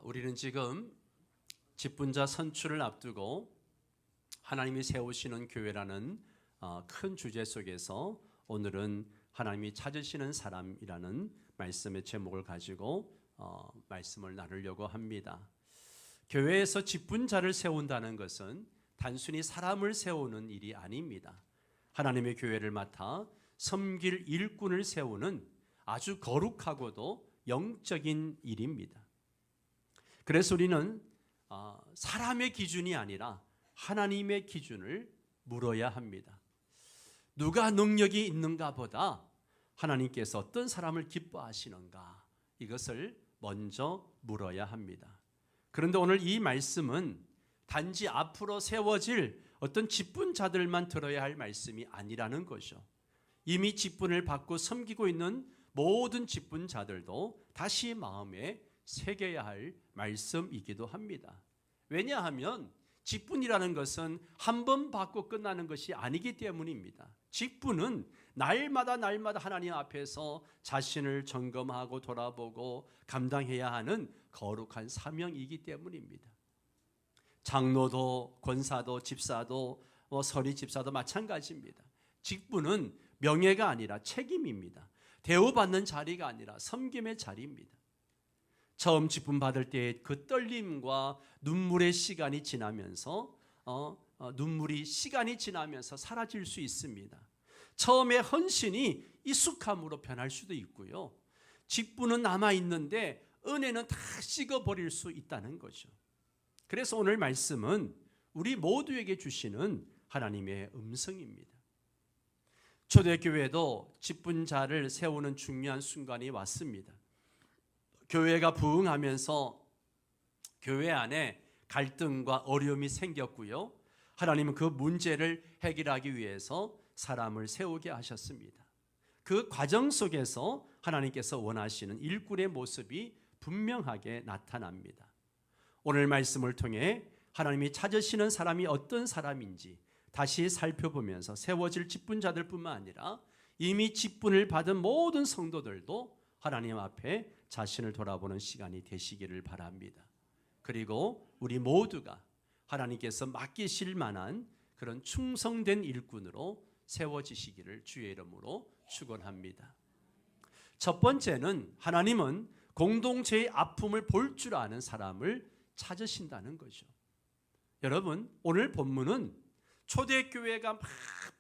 우리는 지금 직분자 선출을 앞두고 하나님이 세우시는 교회라는 큰 주제 속에서 오늘은 하나님이 찾으시는 사람이라는 말씀의 제목을 가지고 말씀을 나누려고 합니다. 교회에서 직분자를 세운다는 것은 단순히 사람을 세우는 일이 아닙니다. 하나님의 교회를 맡아 섬길 일꾼을 세우는 아주 거룩하고도 영적인 일입니다. 그래서 우리는 사람의 기준이 아니라 하나님의 기준을 물어야 합니다. 누가 능력이 있는가 보다 하나님께서 어떤 사람을 기뻐하시는가, 이것을 먼저 물어야 합니다. 그런데 오늘 이 말씀은 단지 앞으로 세워질 어떤 직분자들만 들어야 할 말씀이 아니라는 거죠. 이미 직분을 받고 섬기고 있는 모든 직분자들도 다시 마음에 새겨야 할 말씀이기도 합니다. 왜냐하면 직분이라는 것은 한 번 받고 끝나는 것이 아니기 때문입니다. 직분은 날마다 하나님 앞에서 자신을 점검하고 돌아보고 감당해야 하는 거룩한 사명이기 때문입니다. 장로도 권사도 집사도 서리 집사도 마찬가지입니다. 직분은 명예가 아니라 책임입니다. 대우받는 자리가 아니라 섬김의 자리입니다. 처음 직분 받을 때의 그 떨림과 눈물의 시간이 지나면서 시간이 지나면서 사라질 수 있습니다. 처음에 헌신이 익숙함으로 변할 수도 있고요. 직분은 남아있는데 은혜는 다 식어버릴 수 있다는 거죠. 그래서 오늘 말씀은 우리 모두에게 주시는 하나님의 음성입니다. 초대교회도 직분자를 세우는 중요한 순간이 왔습니다. 교회가 부흥하면서 교회 안에 갈등과 어려움이 생겼고요. 하나님은 그 문제를 해결하기 위해서 사람을 세우게 하셨습니다. 그 과정 속에서 하나님께서 원하시는 일꾼의 모습이 분명하게 나타납니다. 오늘 말씀을 통해 하나님이 찾으시는 사람이 어떤 사람인지 다시 살펴보면서 세워질 직분자들뿐만 아니라 이미 직분을 받은 모든 성도들도 하나님 앞에 자신을 돌아보는 시간이 되시기를 바랍니다. 그리고 우리 모두가 하나님께서 맡기실 만한 그런 충성된 일꾼으로 세워지시기를 주의 이름으로 축원합니다. 첫 번째는 하나님은 공동체의 아픔을 볼 줄 아는 사람을 찾으신다는 거죠. 여러분, 오늘 본문은 초대교회가 막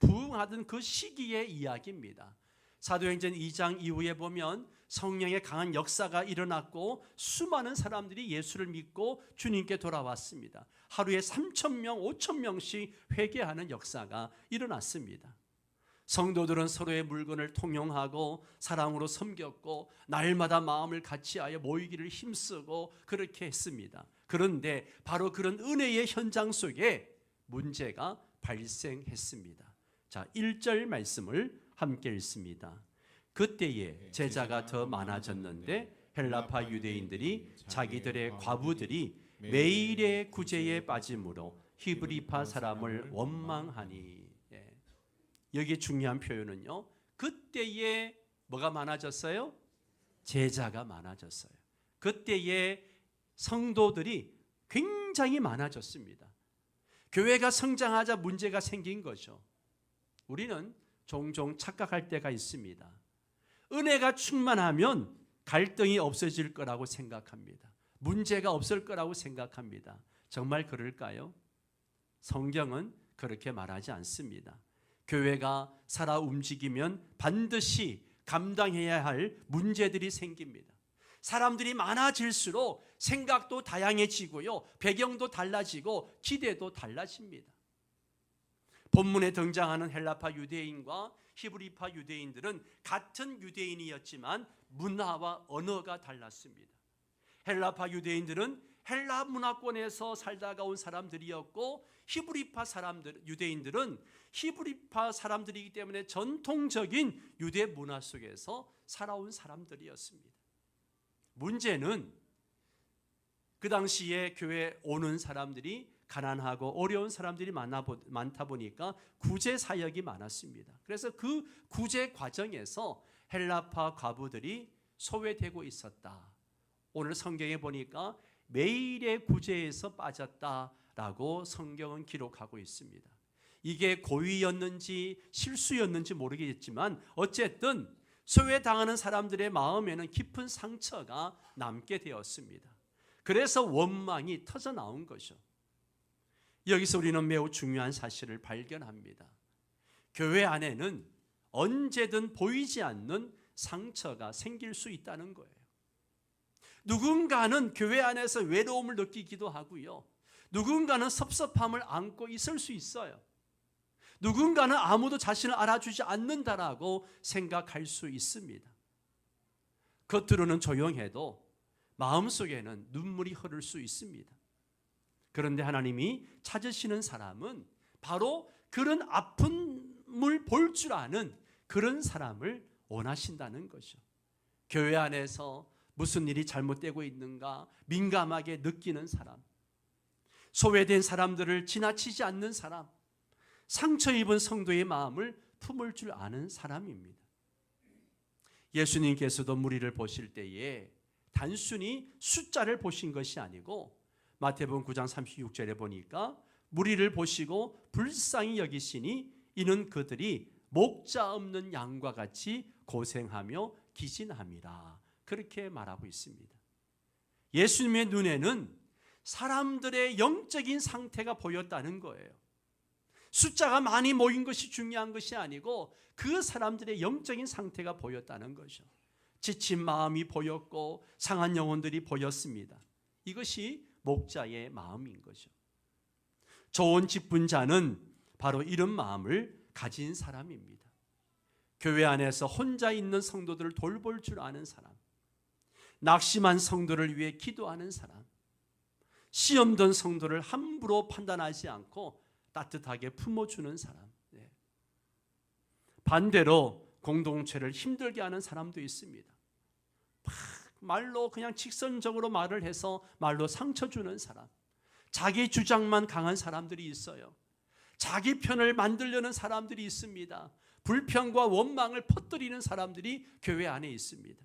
부흥하던 그 시기의 이야기입니다. 사도행전 2장 이후에 보면 성령의 강한 역사가 일어났고 수많은 사람들이 예수를 믿고 주님께 돌아왔습니다. 하루에 3,000명, 5,000명씩 회개하는 역사가 일어났습니다. 성도들은 서로의 물건을 통용하고 사랑으로 섬겼고 날마다 마음을 같이하여 모이기를 힘쓰고 그렇게 했습니다. 그런데 바로 그런 은혜의 현장 속에 문제가 발생했습니다. 자, 1절 말씀을 함께 읽습니다. 그때에 제자가 더 많아졌는데 헬라파 유대인들이 자기들의 과부들이 매일의 구제에 빠짐으로 히브리파 사람을 원망하니. 여기 중요한 표현은요, 그때에 뭐가 많아졌어요? 제자가 많아졌어요. 그때에 성도들이 굉장히 많아졌습니다. 교회가 성장하자 문제가 생긴 거죠. 우리는 종종 착각할 때가 있습니다. 은혜가 충만하면 갈등이 없어질 거라고 생각합니다. 문제가 없을 거라고 생각합니다. 정말 그럴까요? 성경은 그렇게 말하지 않습니다. 교회가 살아 움직이면 반드시 감당해야 할 문제들이 생깁니다. 사람들이 많아질수록 생각도 다양해지고요, 배경도 달라지고 기대도 달라집니다. 본문에 등장하는 헬라파 유대인과 히브리파 유대인들은 같은 유대인이었지만 문화와 언어가 달랐습니다. 헬라파 유대인들은 헬라 문화권에서 살다가 온 사람들이었고 히브리파 유대인들은 히브리파 사람들이기 때문에 전통적인 유대 문화 속에서 살아온 사람들이었습니다. 문제는 그 당시에 교회에 오는 사람들이 가난하고 어려운 사람들이 많다 보니까 구제 사역이 많았습니다. 그래서 그 구제 과정에서 헬라파 과부들이 소외되고 있었다. 오늘 성경에 보니까 매일의 구제에서 빠졌다라고 성경은 기록하고 있습니다. 이게 고의였는지 실수였는지 모르겠지만 어쨌든 소외당하는 사람들의 마음에는 깊은 상처가 남게 되었습니다. 그래서 원망이 터져 나온 것이죠. 여기서 우리는 매우 중요한 사실을 발견합니다. 교회 안에는 언제든 보이지 않는 상처가 생길 수 있다는 거예요. 누군가는 교회 안에서 외로움을 느끼기도 하고요. 누군가는 섭섭함을 안고 있을 수 있어요. 누군가는 아무도 자신을 알아주지 않는다라고 생각할 수 있습니다. 겉으로는 조용해도 마음속에는 눈물이 흐를 수 있습니다. 그런데 하나님이 찾으시는 사람은 바로 그런 아픔을 볼 줄 아는 그런 사람을 원하신다는 것이죠. 교회 안에서 무슨 일이 잘못되고 있는가 민감하게 느끼는 사람, 소외된 사람들을 지나치지 않는 사람, 상처 입은 성도의 마음을 품을 줄 아는 사람입니다. 예수님께서도 무리를 보실 때에 단순히 숫자를 보신 것이 아니고 마태복음 9장 36절에 보니까 무리를 보시고 불쌍히 여기시니 이는 그들이 목자 없는 양과 같이 고생하며 기진함이라, 그렇게 말하고 있습니다. 예수님의 눈에는 사람들의 영적인 상태가 보였다는 거예요. 숫자가 많이 모인 것이 중요한 것이 아니고 그 사람들의 영적인 상태가 보였다는 것이죠. 지친 마음이 보였고 상한 영혼들이 보였습니다. 이것이 목자의 마음인 거죠. 좋은 직분자는 바로 이런 마음을 가진 사람입니다. 교회 안에서 혼자 있는 성도들을 돌볼 줄 아는 사람, 낙심한 성도를 위해 기도하는 사람, 시험 든 성도를 함부로 판단하지 않고 따뜻하게 품어주는 사람. 반대로 공동체를 힘들게 하는 사람도 있습니다. 말로 그냥 직선적으로 말을 해서 말로 상처 주는 사람, 자기 주장만 강한 사람들이 있어요. 자기 편을 만들려는 사람들이 있습니다. 불평과 원망을 퍼뜨리는 사람들이 교회 안에 있습니다.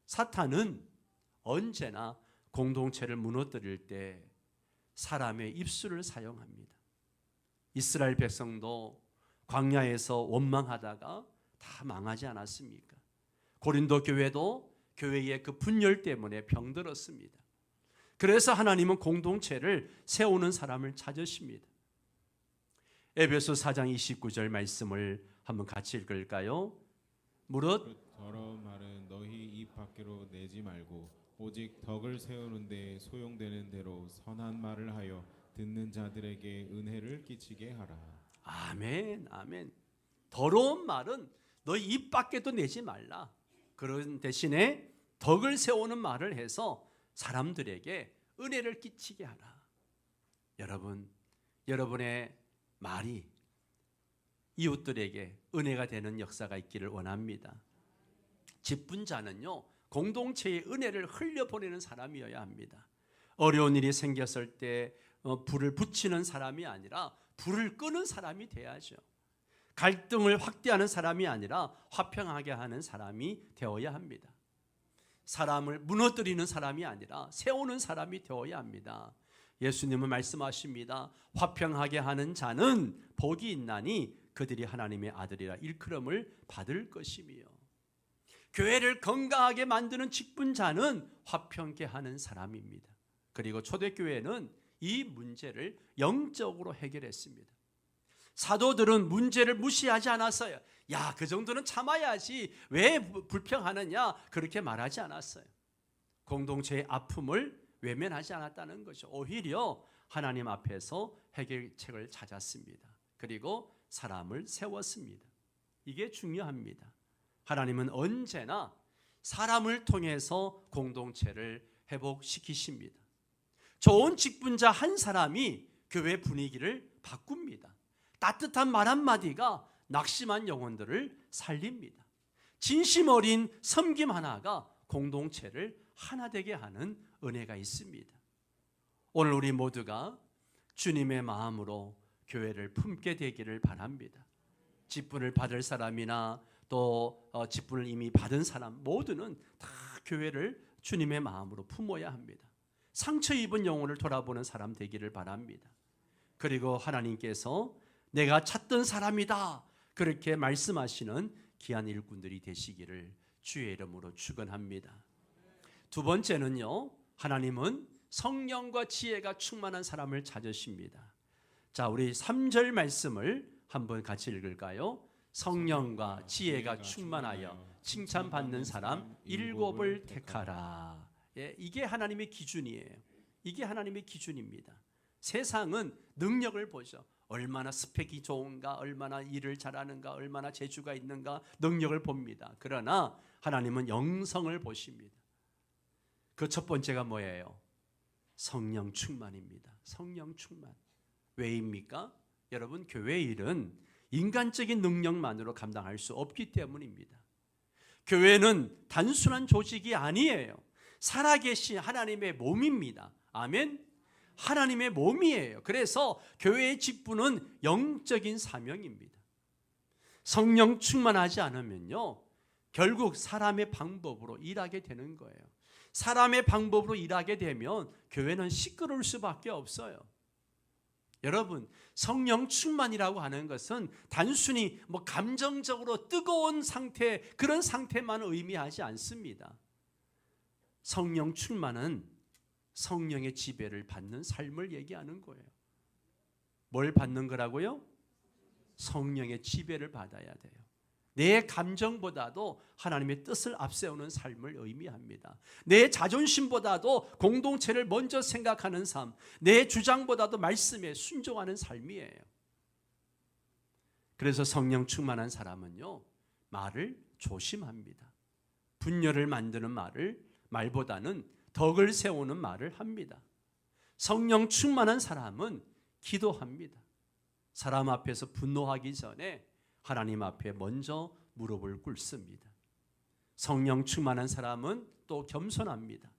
사탄은 언제나 공동체를 무너뜨릴 때 사람의 입술을 사용합니다. 이스라엘 백성도 광야에서 원망하다가 다 망하지 않았습니까? 고린도 교회도 교회의 그 분열 때문에 병들었습니다. 그래서 하나님은 공동체를 세우는 사람을 찾으십니다. 에베소 4장 29절 말씀을 한번 같이 읽을까요? 무릇 더러운 말은 너희 입 밖으로 내지 말고 오직 덕을 세우는 데 소용되는 대로 선한 말을 하여 듣는 자들에게 은혜를 끼치게 하라. 아멘, 아멘. 더러운 말은 너희 입 밖에도 내지 말라. 그런 대신에 덕을 세우는 말을 해서 사람들에게 은혜를 끼치게 하라. 여러분, 여러분의 말이 이웃들에게 은혜가 되는 역사가 있기를 원합니다. 직분자는요, 공동체의 은혜를 흘려보내는 사람이어야 합니다. 어려운 일이 생겼을 때 불을 붙이는 사람이 아니라 불을 끄는 사람이 돼야죠. 갈등을 확대하는 사람이 아니라 화평하게 하는 사람이 되어야 합니다. 사람을 무너뜨리는 사람이 아니라 세우는 사람이 되어야 합니다. 예수님은 말씀하십니다. 화평하게 하는 자는 복이 있나니 그들이 하나님의 아들이라 일컬음을 받을 것이며, 교회를 건강하게 만드는 직분자는 화평케 하는 사람입니다. 그리고 초대교회는 이 문제를 영적으로 해결했습니다. 사도들은 문제를 무시하지 않았어요. 야, 그 정도는 참아야지 왜 불평하느냐, 그렇게 말하지 않았어요. 공동체의 아픔을 외면하지 않았다는 것이죠. 오히려 하나님 앞에서 해결책을 찾았습니다. 그리고 사람을 세웠습니다. 이게 중요합니다. 하나님은 언제나 사람을 통해서 공동체를 회복시키십니다. 좋은 직분자 한 사람이 교회 분위기를 바꿉니다. 따뜻한 말 한마디가 낙심한 영혼들을 살립니다. 진심 어린 섬김 하나가 공동체를 하나 되게 하는 은혜가 있습니다. 오늘 우리 모두가 주님의 마음으로 교회를 품게 되기를 바랍니다. 직분을 받을 사람이나 또 직분을 이미 받은 사람 모두는 다 교회를 주님의 마음으로 품어야 합니다. 상처 입은 영혼을 돌아보는 사람 되기를 바랍니다. 그리고 하나님께서 내가 찾던 사람이다 그렇게 말씀하시는 귀한 일꾼들이 되시기를 주의 이름으로 축원합니다. 두 번째는요, 하나님은 성령과 지혜가 충만한 사람을 찾으십니다. 자, 우리 3절 말씀을 한번 같이 읽을까요? 성령과 지혜가 충만하여 칭찬받는 사람 7을 택하라. 예, 이게 하나님의 기준이에요. 이게 하나님의 기준입니다. 세상은 능력을 보죠. 얼마나 스펙이 좋은가, 얼마나 일을 잘하는가, 얼마나 재주가 있는가 능력을 봅니다. 그러나 하나님은 영성을 보십니다. 그 첫 번째가 뭐예요? 성령 충만입니다. 성령 충만. 왜입니까? 여러분, 교회 일은 인간적인 능력만으로 감당할 수 없기 때문입니다. 교회는 단순한 조직이 아니에요. 살아계신 하나님의 몸입니다. 아멘. 하나님의 몸이에요. 그래서 교회의 직분은 영적인 사명입니다. 성령 충만하지 않으면요, 결국 사람의 방법으로 일하게 되는 거예요. 사람의 방법으로 일하게 되면 교회는 시끄러울 수밖에 없어요. 여러분, 성령 충만이라고 하는 것은 단순히 감정적으로 뜨거운 상태, 그런 상태만 의미하지 않습니다. 성령 충만은 성령의 지배를 받는 삶을 얘기하는 거예요. 뭘 받는 거라고요? 성령의 지배를 받아야 돼요. 내 감정보다도 하나님의 뜻을 앞세우는 삶을 의미합니다. 내 자존심보다도 공동체를 먼저 생각하는 삶, 내 주장보다도 말씀에 순종하는 삶이에요. 그래서 성령 충만한 사람은요, 말을 조심합니다. 분열을 만드는 말보다는 덕을 세우는 말을 합니다. 성령 충만한 사람은 기도합니다. 사람 앞에서 분노하기 전에 하나님 앞에 먼저 무릎을 꿇습니다. 성령 충만한 사람은 또 겸손합니다.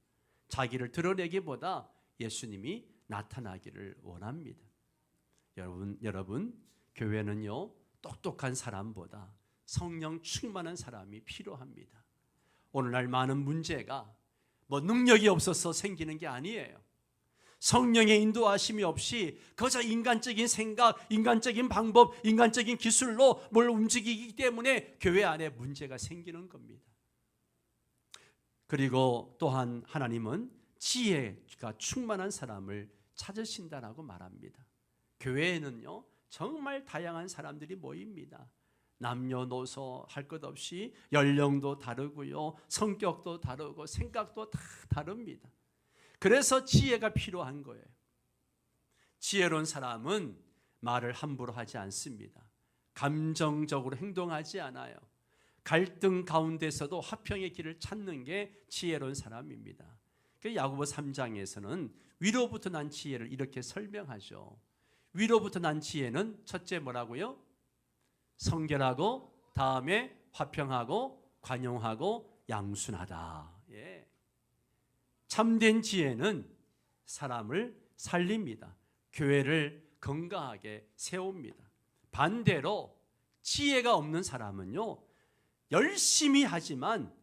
자기를 드러내기보다 예수님이 나타나기를 원합니다. 여러분, 교회는요, 똑똑한 사람보다 성령 충만한 사람이 필요합니다. 오늘날 많은 문제가 능력이 없어서 생기는 게 아니에요. 성령의 인도하심이 없이 그저 인간적인 생각, 인간적인 방법, 인간적인 기술로 뭘 움직이기 때문에 교회 안에 문제가 생기는 겁니다. 그리고 또한 하나님은 지혜가 충만한 사람을 찾으신다라고 말합니다. 교회에는요, 정말 다양한 사람들이 모입니다. 남녀노소 할 것 없이 연령도 다르고요, 성격도 다르고 생각도 다 다릅니다. 그래서 지혜가 필요한 거예요. 지혜로운 사람은 말을 함부로 하지 않습니다. 감정적으로 행동하지 않아요. 갈등 가운데서도 화평의 길을 찾는 게 지혜로운 사람입니다. 야고보 3장에서는 위로부터 난 지혜를 이렇게 설명하죠. 위로부터 난 지혜는 첫째 뭐라고요? 성결하고, 다음에 화평하고, 관용하고, 양순하다. 예. 참된 지혜는 사람을 살립니다. 교회를 건강하게 세웁니다. 반대로 지혜가 없는 사람은요, 열심히 하지만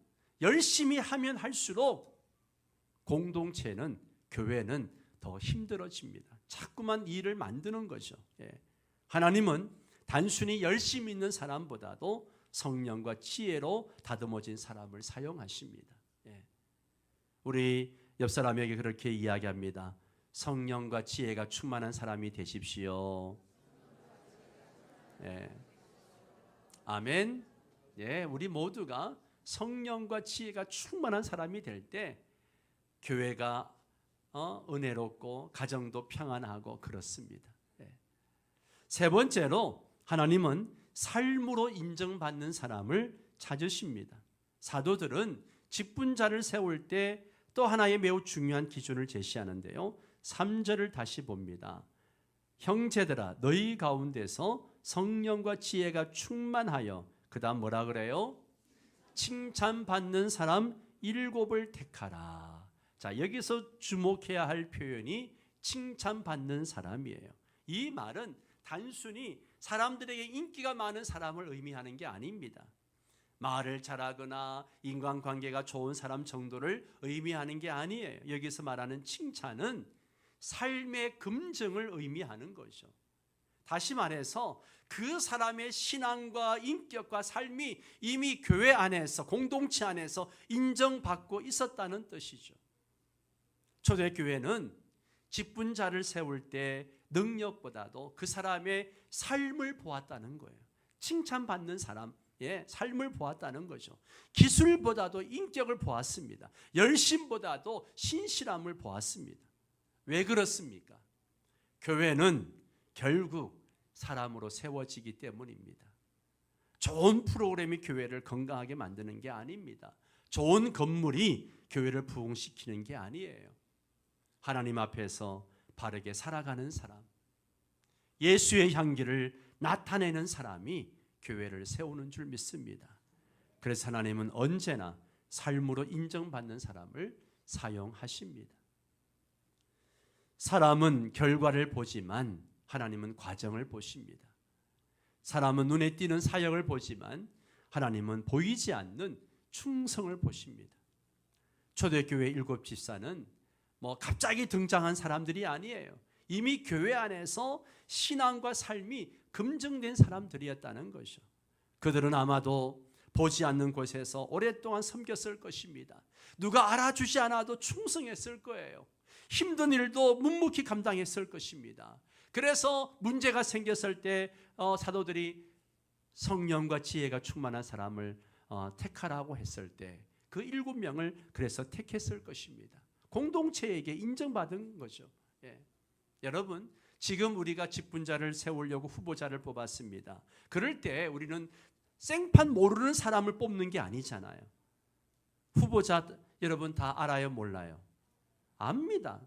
열심히 하면 할수록 공동체는, 교회는 더 힘들어집니다. 자꾸만 일을 만드는 거죠. 예. 하나님은 단순히 열심히 있는 사람보다도 성령과 지혜로 다듬어진 사람을 사용하십니다. 예. 우리 옆 사람에게 그렇게 이야기합니다. 성령과 지혜가 충만한 사람이 되십시오. 예. 아멘. 예, 우리 모두가 성령과 지혜가 충만한 사람이 될 때 교회가 은혜롭고 가정도 평안하고 그렇습니다. 예. 세 번째로 하나님은 삶으로 인정받는 사람을 찾으십니다. 사도들은 직분자를 세울 때 또 하나의 매우 중요한 기준을 제시하는데요. 3절을 다시 봅니다. 형제들아, 너희 가운데서 성령과 지혜가 충만하여, 그 다음 뭐라 그래요? 칭찬받는 사람 7을 택하라. 자, 여기서 주목해야 할 표현이 칭찬받는 사람이에요. 이 말은 단순히 사람들에게 인기가 많은 사람을 의미하는 게 아닙니다. 말을 잘하거나 인간관계가 좋은 사람 정도를 의미하는 게 아니에요. 여기서 말하는 칭찬은 삶의 검증을 의미하는 거죠. 다시 말해서 그 사람의 신앙과 인격과 삶이 이미 교회 안에서, 공동체 안에서 인정받고 있었다는 뜻이죠. 초대교회는 직분자를 세울 때 능력보다도 그 사람의 삶을 보았다는 거예요. 칭찬받는 사람의 삶을 보았다는 거죠. 기술보다도 인격을 보았습니다. 열심보다도 신실함을 보았습니다. 왜 그렇습니까? 교회는 결국 사람으로 세워지기 때문입니다. 좋은 프로그램이 교회를 건강하게 만드는 게 아닙니다. 좋은 건물이 교회를 부흥시키는 게 아니에요. 하나님 앞에서 바르게 살아가는 사람, 예수의 향기를 나타내는 사람이 교회를 세우는 줄 믿습니다. 그래서 하나님은 언제나 삶으로 인정받는 사람을 사용하십니다. 사람은 결과를 보지만 하나님은 과정을 보십니다. 사람은 눈에 띄는 사역을 보지만 하나님은 보이지 않는 충성을 보십니다. 초대교회 7 집사는 갑자기 등장한 사람들이 아니에요. 이미 교회 안에서 신앙과 삶이 검증된 사람들이었다는 것이죠. 그들은 아마도 보지 않는 곳에서 오랫동안 섬겼을 것입니다. 누가 알아주지 않아도 충성했을 거예요. 힘든 일도 묵묵히 감당했을 것입니다. 그래서 문제가 생겼을 때 사도들이 성령과 지혜가 충만한 사람을 택하라고 했을 때 그 7명을 그래서 택했을 것입니다. 공동체에게 인정받은 거죠. 여러분, 지금 우리가 직분자를 세우려고 후보자를 뽑았습니다. 그럴 때 우리는 생판 모르는 사람을 뽑는 게 아니잖아요. 후보자 여러분 다 알아요, 몰라요? 압니다.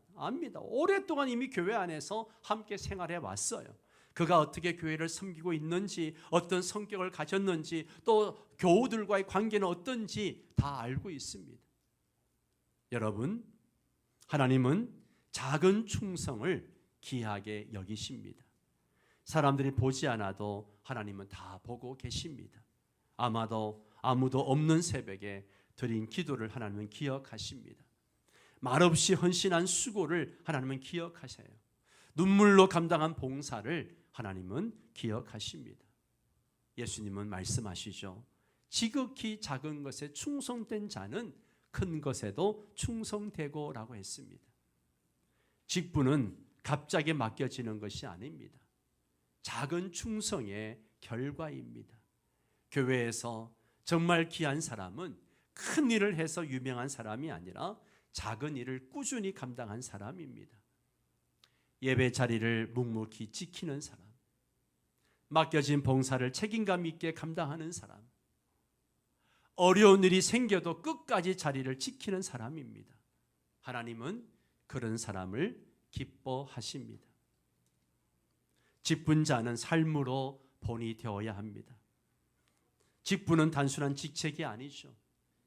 오랫동안 이미 교회 안에서 함께 생활해 왔어요. 그가 어떻게 교회를 섬기고 있는지, 어떤 성격을 가졌는지, 또 교우들과의 관계는 어떤지 다 알고 있습니다. 여러분, 하나님은 작은 충성을 귀하게 여기십니다. 사람들이 보지 않아도 하나님은 다 보고 계십니다. 아무도 없는 새벽에 드린 기도를 하나님은 기억하십니다. 말없이 헌신한 수고를 하나님은 기억하세요. 눈물로 감당한 봉사를 하나님은 기억하십니다. 예수님은 말씀하시죠. 지극히 작은 것에 충성된 자는 큰 것에도 충성되고 라고 했습니다. 직분은 갑자기 맡겨지는 것이 아닙니다. 작은 충성의 결과입니다. 교회에서 정말 귀한 사람은 큰 일을 해서 유명한 사람이 아니라 작은 일을 꾸준히 감당한 사람입니다. 예배 자리를 묵묵히 지키는 사람, 맡겨진 봉사를 책임감 있게 감당하는 사람, 어려운 일이 생겨도 끝까지 자리를 지키는 사람입니다. 하나님은 그런 사람을 기뻐하십니다. 직분자는 삶으로 본이 되어야 합니다. 직분은 단순한 직책이 아니죠.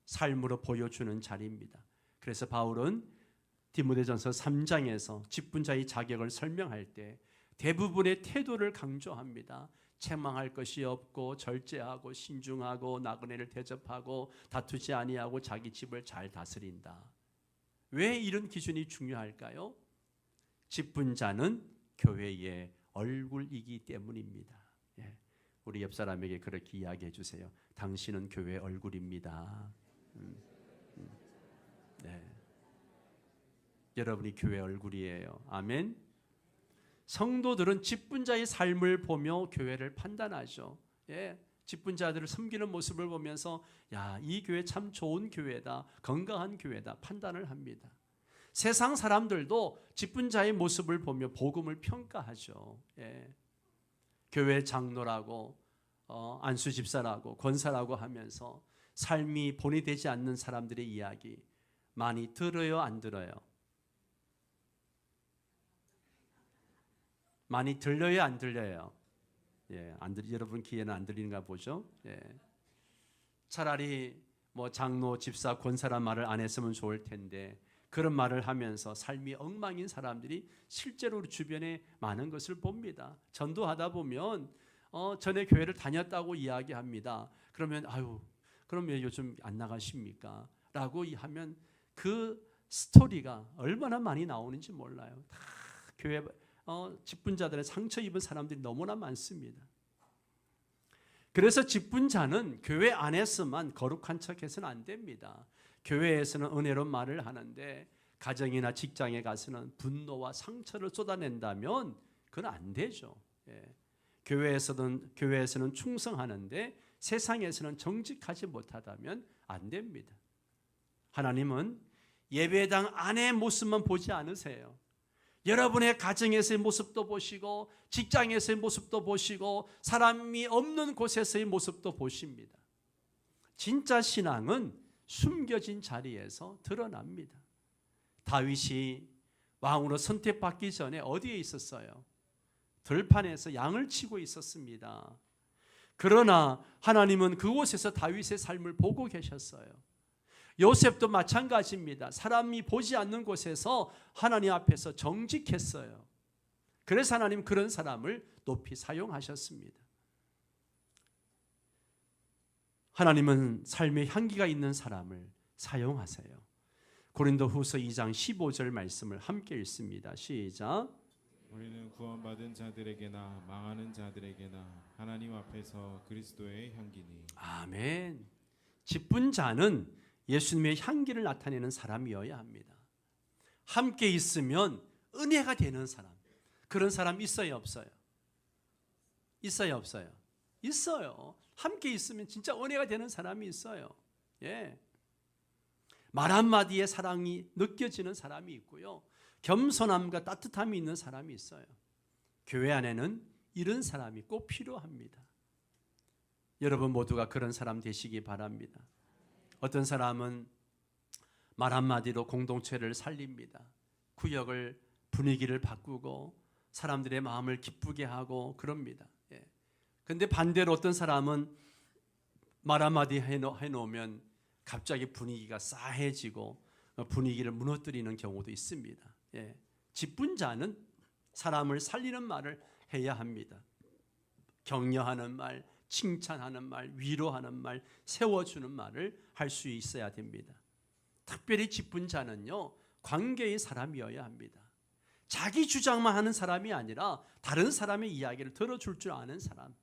삶으로 보여주는 자리입니다. 그래서 바울은 디모데전서 3장에서 직분자의 자격을 설명할 때 대부분의 태도를 강조합니다. 책망할 것이 없고 절제하고 신중하고 나그네를 대접하고 다투지 아니하고 자기 집을 잘 다스린다. 왜 이런 기준이 중요할까요? 직분자는 교회의 얼굴이기 때문입니다. 우리 옆 사람에게 그렇게 이야기해 주세요. 당신은 교회의 얼굴입니다. 네. 여러분이 교회 얼굴이에요. 아멘. 성도들은 직분자의 삶을 보며 교회를 판단하죠. 직분자들을 섬기는 모습을 보면서 이 교회 참 좋은 교회다, 건강한 교회다 판단을 합니다. 세상 사람들도 직분자의 모습을 보며 복음을 평가하죠. 교회 장로라고 안수 집사라고 권사라고 하면서 삶이 본이 되지 않는 사람들의 이야기 많이 들어요, 안 들어요? 많이 들려요, 안 들려요? 여러분 귀에는 안 들리는가 보죠? 차라리 장로, 집사, 권사란 말을 안 했으면 좋을 텐데 그런 말을 하면서 삶이 엉망인 사람들이 실제로 우리 주변에 많은 것을 봅니다. 전도하다 보면 전에 교회를 다녔다고 이야기합니다. 그러면 그럼 왜 요즘 안 나가십니까? 라고 하면 그 스토리가 얼마나 많이 나오는지 몰라요. 다 교회 직분자들의 상처 입은 사람들이 너무나 많습니다. 그래서 직분자는 교회 안에서만 거룩한 척해서는 안 됩니다. 교회에서는 은혜로 말을 하는데 가정이나 직장에 가서는 분노와 상처를 쏟아낸다면 그건 안 되죠. 교회에서는 충성하는데 세상에서는 정직하지 못하다면 안 됩니다. 하나님은 예배당 안의 모습만 보지 않으세요. 여러분의 가정에서의 모습도 보시고 직장에서의 모습도 보시고 사람이 없는 곳에서의 모습도 보십니다. 진짜 신앙은 숨겨진 자리에서 드러납니다. 다윗이 왕으로 선택받기 전에 어디에 있었어요? 들판에서 양을 치고 있었습니다. 그러나 하나님은 그곳에서 다윗의 삶을 보고 계셨어요. 요셉도 마찬가지입니다. 사람이 보지 않는 곳에서 하나님 앞에서 정직했어요. 그래서 하나님 그런 사람을 높이 사용하셨습니다. 하나님은 삶의 향기가 있는 사람을 사용하세요. 고린도후서 2장 15절 말씀을 함께 읽습니다. 시작. 우리는 구원받은 자들에게나 망하는 자들에게나 하나님 앞에서 그리스도의 향기니. 아멘. 직분자는 예수님의 향기를 나타내는 사람이어야 합니다. 함께 있으면 은혜가 되는 사람. 그런 사람 있어요, 없어요? 있어요, 없어요? 있어요. 함께 있으면 진짜 은혜가 되는 사람이 있어요. 말 한마디에 사랑이 느껴지는 사람이 있고요. 겸손함과 따뜻함이 있는 사람이 있어요. 교회 안에는 이런 사람이 꼭 필요합니다. 여러분 모두가 그런 사람 되시기 바랍니다. 어떤 사람은 말 한마디로 공동체를 살립니다. 구역을 분위기를 바꾸고 사람들의 마음을 기쁘게 하고 그럽니다. 그런데 반대로 어떤 사람은 말 한마디 해놓으면 갑자기 분위기가 싸해지고 분위기를 무너뜨리는 경우도 있습니다. 직분자는 사람을 살리는 말을 해야 합니다. 격려하는 말, 칭찬하는 말, 위로하는 말, 세워주는 말을 할 수 있어야 됩니다. 특별히 직분자는요, 관계의 사람이어야 합니다. 자기 주장만 하는 사람이 아니라 다른 사람의 이야기를 들어줄 줄 아는 사람,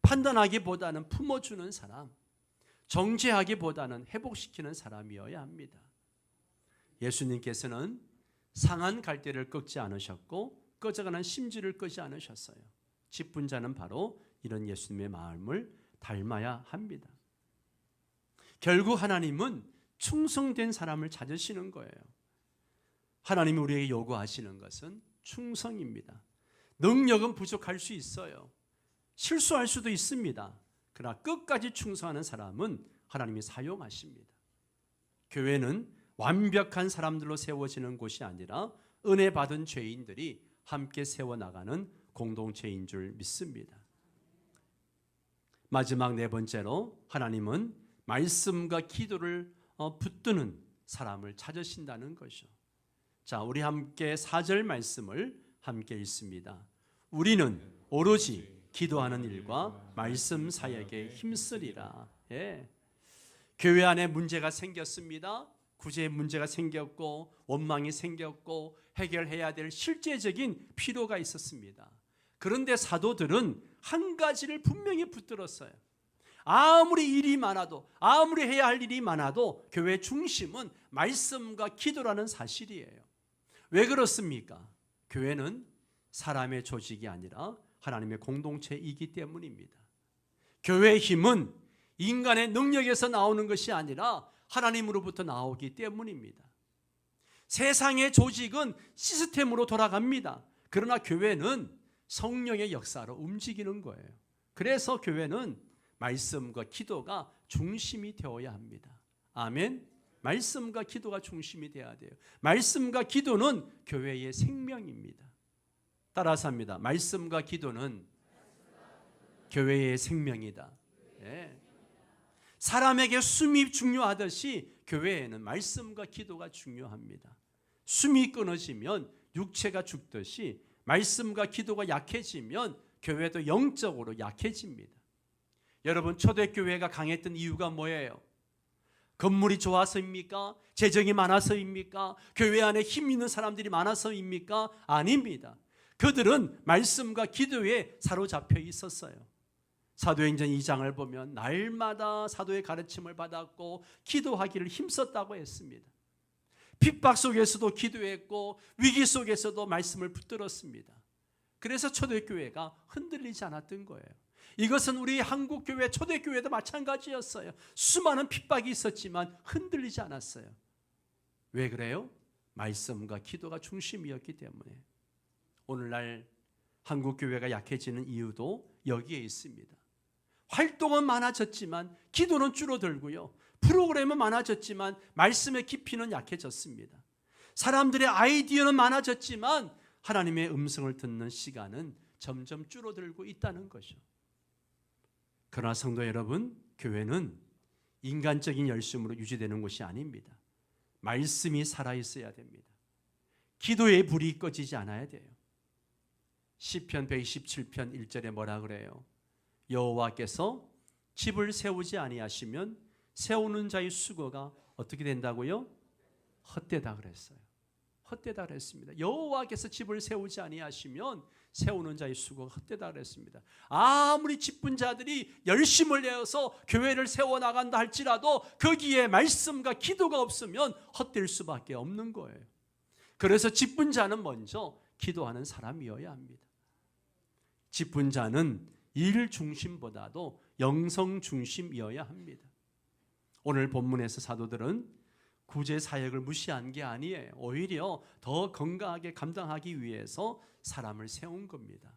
판단하기보다는 품어주는 사람, 정죄하기보다는 회복시키는 사람이어야 합니다. 예수님께서는 상한 갈대를 꺾지 않으셨고 꺼져가는 심지를 끄지 않으셨어요. 직분자는 바로 이런 예수님의 마음을 닮아야 합니다. 결국 하나님은 충성된 사람을 찾으시는 거예요. 하나님이 우리에게 요구하시는 것은 충성입니다. 능력은 부족할 수 있어요. 실수할 수도 있습니다. 그러나 끝까지 충성하는 사람은 하나님이 사용하십니다. 교회는 완벽한 사람들로 세워지는 곳이 아니라 은혜 받은 죄인들이 함께 세워나가는 공동체인 줄 믿습니다. 마지막 네 번째로 하나님은 말씀과 기도를 붙드는 사람을 찾으신다는 것이죠. 자, 우리 함께 4절 말씀을 함께 읽습니다. 우리는 오로지 기도하는 일과 말씀 사역에 힘쓰리라. 교회 안에 문제가 생겼습니다. 구제의 문제가 생겼고 원망이 생겼고 해결해야 될 실제적인 필요가 있었습니다. 그런데 사도들은 한 가지를 분명히 붙들었어요. 아무리 일이 많아도, 아무리 해야 할 일이 많아도 교회 중심은 말씀과 기도라는 사실이에요. 왜 그렇습니까? 교회는 사람의 조직이 아니라 하나님의 공동체이기 때문입니다. 교회의 힘은 인간의 능력에서 나오는 것이 아니라 하나님으로부터 나오기 때문입니다. 세상의 조직은 시스템으로 돌아갑니다. 그러나 교회는 성령의 역사로 움직이는 거예요. 그래서 교회는 말씀과 기도가 중심이 되어야 합니다. 아멘. 말씀과 기도가 중심이 되어야 돼요. 말씀과 기도는 교회의 생명입니다. 따라서 합니다. 말씀과 기도는 교회의 생명이다. 사람에게 숨이 중요하듯이 교회에는 말씀과 기도가 중요합니다. 숨이 끊어지면 육체가 죽듯이 말씀과 기도가 약해지면 교회도 영적으로 약해집니다. 여러분, 초대교회가 강했던 이유가 뭐예요? 건물이 좋아서입니까? 재정이 많아서입니까? 교회 안에 힘 있는 사람들이 많아서입니까? 아닙니다. 그들은 말씀과 기도에 사로잡혀 있었어요. 사도행전 2장을 보면 날마다 사도의 가르침을 받았고 기도하기를 힘썼다고 했습니다. 핍박 속에서도 기도했고 위기 속에서도 말씀을 붙들었습니다. 그래서 초대교회가 흔들리지 않았던 거예요. 이것은 우리 한국교회 초대교회도 마찬가지였어요. 수많은 핍박이 있었지만 흔들리지 않았어요. 왜 그래요? 말씀과 기도가 중심이었기 때문에. 오늘날 한국교회가 약해지는 이유도 여기에 있습니다. 활동은 많아졌지만 기도는 줄어들고요. 프로그램은 많아졌지만 말씀의 깊이는 약해졌습니다. 사람들의 아이디어는 많아졌지만 하나님의 음성을 듣는 시간은 점점 줄어들고 있다는 거죠. 그러나 성도 여러분, 교회는 인간적인 열심으로 유지되는 것이 아닙니다. 말씀이 살아있어야 됩니다. 기도의 불이 꺼지지 않아야 돼요. 시편 127편 1절에 뭐라 그래요? 여호와께서 집을 세우지 아니하시면 세우는 자의 수고가 어떻게 된다고요? 헛되다 그랬어요. 헛되다 그랬습니다. 여호와께서 집을 세우지 아니하시면 세우는 자의 수고가 헛되다 그랬습니다. 아무리 직분자들이 열심을 내어서 교회를 세워나간다 할지라도 거기에 말씀과 기도가 없으면 헛될 수밖에 없는 거예요. 그래서 직분자는 먼저 기도하는 사람이어야 합니다. 직분자는 일 중심보다도 영성 중심이어야 합니다. 오늘 본문에서 사도들은 구제 사역을 무시한 게 아니에요. 오히려 더 건강하게 감당하기 위해서 사람을 세운 겁니다.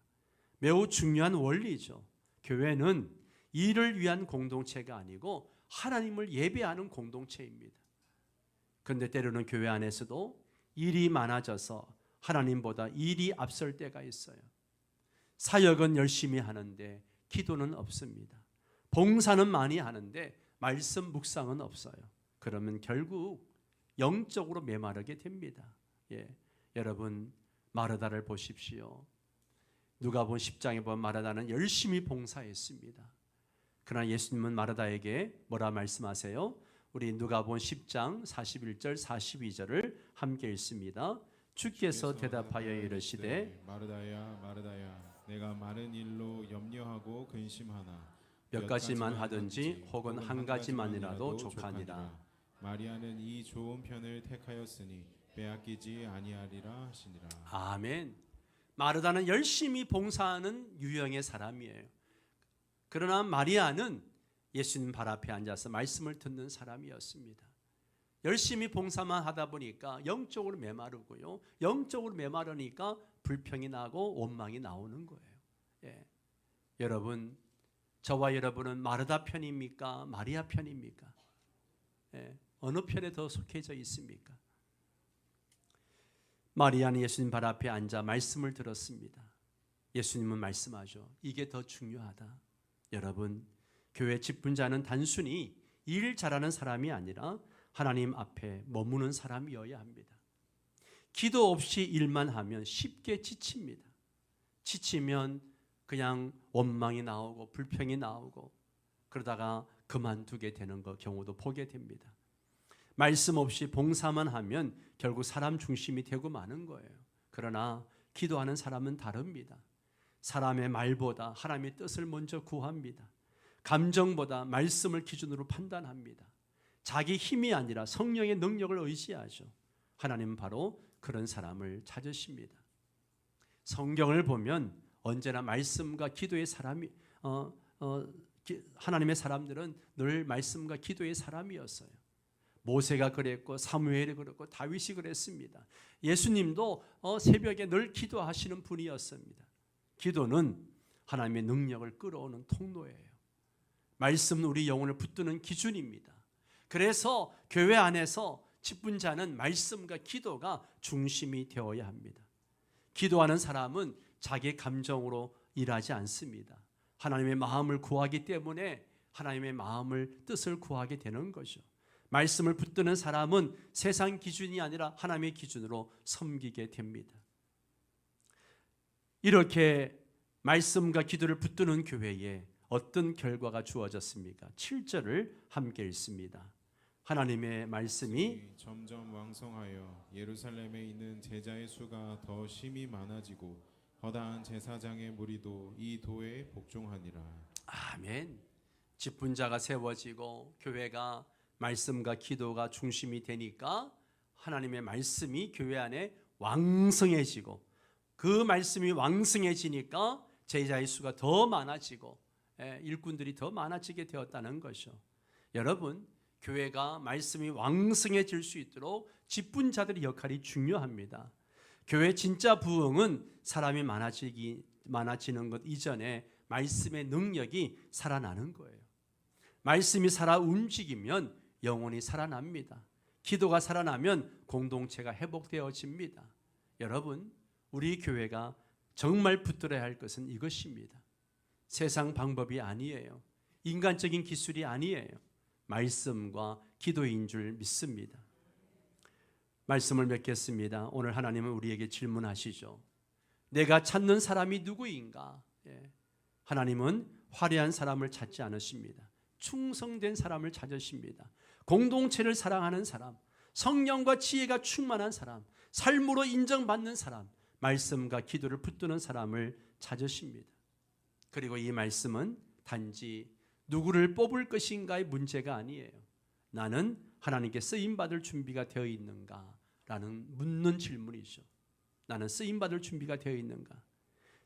매우 중요한 원리죠. 교회는 일을 위한 공동체가 아니고 하나님을 예배하는 공동체입니다. 그런데 때로는 교회 안에서도 일이 많아져서 하나님보다 일이 앞설 때가 있어요. 사역은 열심히 하는데 기도는 없습니다. 봉사는 많이 하는데 말씀 묵상은 없어요. 그러면 결국 영적으로 메마르게 됩니다. 여러분, 마르다를 보십시오. 누가복음 10장에 보면 마르다는 열심히 봉사했습니다. 그러나 예수님은 마르다에게 뭐라 말씀하세요? 우리 누가복음 10장 41절 42절을 함께 읽습니다. 주께서 대답하여 이르시되 마르다야 마르다야 내가 많은 일로 염려하고 근심하나 몇 가지만 하든지 혹은 한 가지만이라도 족하니라. 마리아는 이 좋은 편을 택하였으니 빼앗기지 아니하리라 하시니라. 아멘. 마르다는 열심히 봉사하는 유형의 사람이에요. 그러나 마리아는 예수님 발 앞에 앉아서 말씀을 듣는 사람이었습니다. 열심히 봉사만 하다 보니까 영적으로 메마르고요. 영적으로 메마르니까 불평이 나고 원망이 나오는 거예요. 여러분, 저와 여러분은 마르다 편입니까? 마리아 편입니까? 어느 편에 더 속해져 있습니까? 마리아는 예수님 발 앞에 앉아 말씀을 들었습니다. 예수님은 말씀하죠. 이게 더 중요하다. 여러분, 교회 직분자는 단순히 일 잘하는 사람이 아니라 하나님 앞에 머무는 사람이어야 합니다. 기도 없이 일만 하면 쉽게 지칩니다. 지치면 그냥 원망이 나오고 불평이 나오고 그러다가 그만두게 되는 경우도 보게 됩니다. 말씀 없이 봉사만 하면 결국 사람 중심이 되고 마는 거예요. 그러나 기도하는 사람은 다릅니다. 사람의 말보다 하나님의 뜻을 먼저 구합니다. 감정보다 말씀을 기준으로 판단합니다. 자기 힘이 아니라 성령의 능력을 의지하죠. 하나님은 바로 그런 사람을 찾으십니다. 성경을 보면 언제나 말씀과 기도의 사람이 하나님의 사람들은 늘 말씀과 기도의 사람이었어요. 모세가 그랬고 사무엘이 그랬고 다윗이 그랬습니다. 예수님도 새벽에 늘 기도하시는 분이었습니다. 기도는 하나님의 능력을 끌어오는 통로예요. 말씀은 우리 영혼을 붙드는 기준입니다. 그래서 교회 안에서 직분자는 말씀과 기도가 중심이 되어야 합니다. 기도하는 사람은 자기 감정으로 일하지 않습니다. 하나님의 마음을 구하기 때문에 하나님의 마음을 뜻을 구하게 되는 거죠. 말씀을 붙드는 사람은 세상 기준이 아니라 하나님의 기준으로 섬기게 됩니다. 이렇게 말씀과 기도를 붙드는 교회에 어떤 결과가 주어졌습니까? 7절을 함께 읽습니다. 하나님의 말씀이 점점 왕성하여 예루살렘에 있는 제자의 수가 더 심히 많아지고 허다한 제사장의 무리도 이 도에 복종하니라. 아멘. 직분자가 세워지고 교회가 말씀과 기도가 중심이 되니까 하나님의 말씀이 교회 안에 왕성해지고 그 말씀이 왕성해지니까 제자의 수가 더 많아지고 일꾼들이 더 많아지게 되었다는 것이죠. 여러분, 교회가 말씀이 왕성해질 수 있도록 직분자들의 역할이 중요합니다. 교회 진짜 부흥은 사람이 많아지는 것 이전에 말씀의 능력이 살아나는 거예요. 말씀이 살아 움직이면 영혼이 살아납니다. 기도가 살아나면 공동체가 회복되어집니다. 여러분, 우리 교회가 정말 붙들어야 할 것은 이것입니다. 세상 방법이 아니에요. 인간적인 기술이 아니에요. 말씀과 기도인 줄 믿습니다. 말씀을 맺겠습니다. 오늘 하나님은 우리에게 질문하시죠. 내가 찾는 사람이 누구인가? 하나님은 화려한 사람을 찾지 않으십니다. 충성된 사람을 찾으십니다. 공동체를 사랑하는 사람, 성령과 지혜가 충만한 사람, 삶으로 인정받는 사람, 말씀과 기도를 붙드는 사람을 찾으십니다. 그리고 이 말씀은 단지 누구를 뽑을 것인가의 문제가 아니에요. 나는 하나님께 쓰임받을 준비가 되어 있는가라는 묻는 질문이죠. 나는 쓰임받을 준비가 되어 있는가?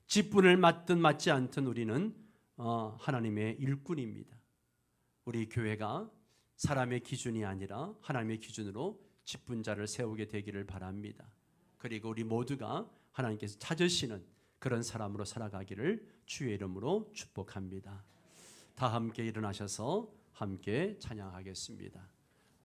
직분을 맡든 맡지 않든 우리는 하나님의 일꾼입니다. 우리 교회가 사람의 기준이 아니라 하나님의 기준으로 직분자를 세우게 되기를 바랍니다. 그리고 우리 모두가 하나님께서 찾으시는 그런 사람으로 살아가기를 주의 이름으로 축복합니다. 다 함께 일어나셔서 함께 찬양하겠습니다.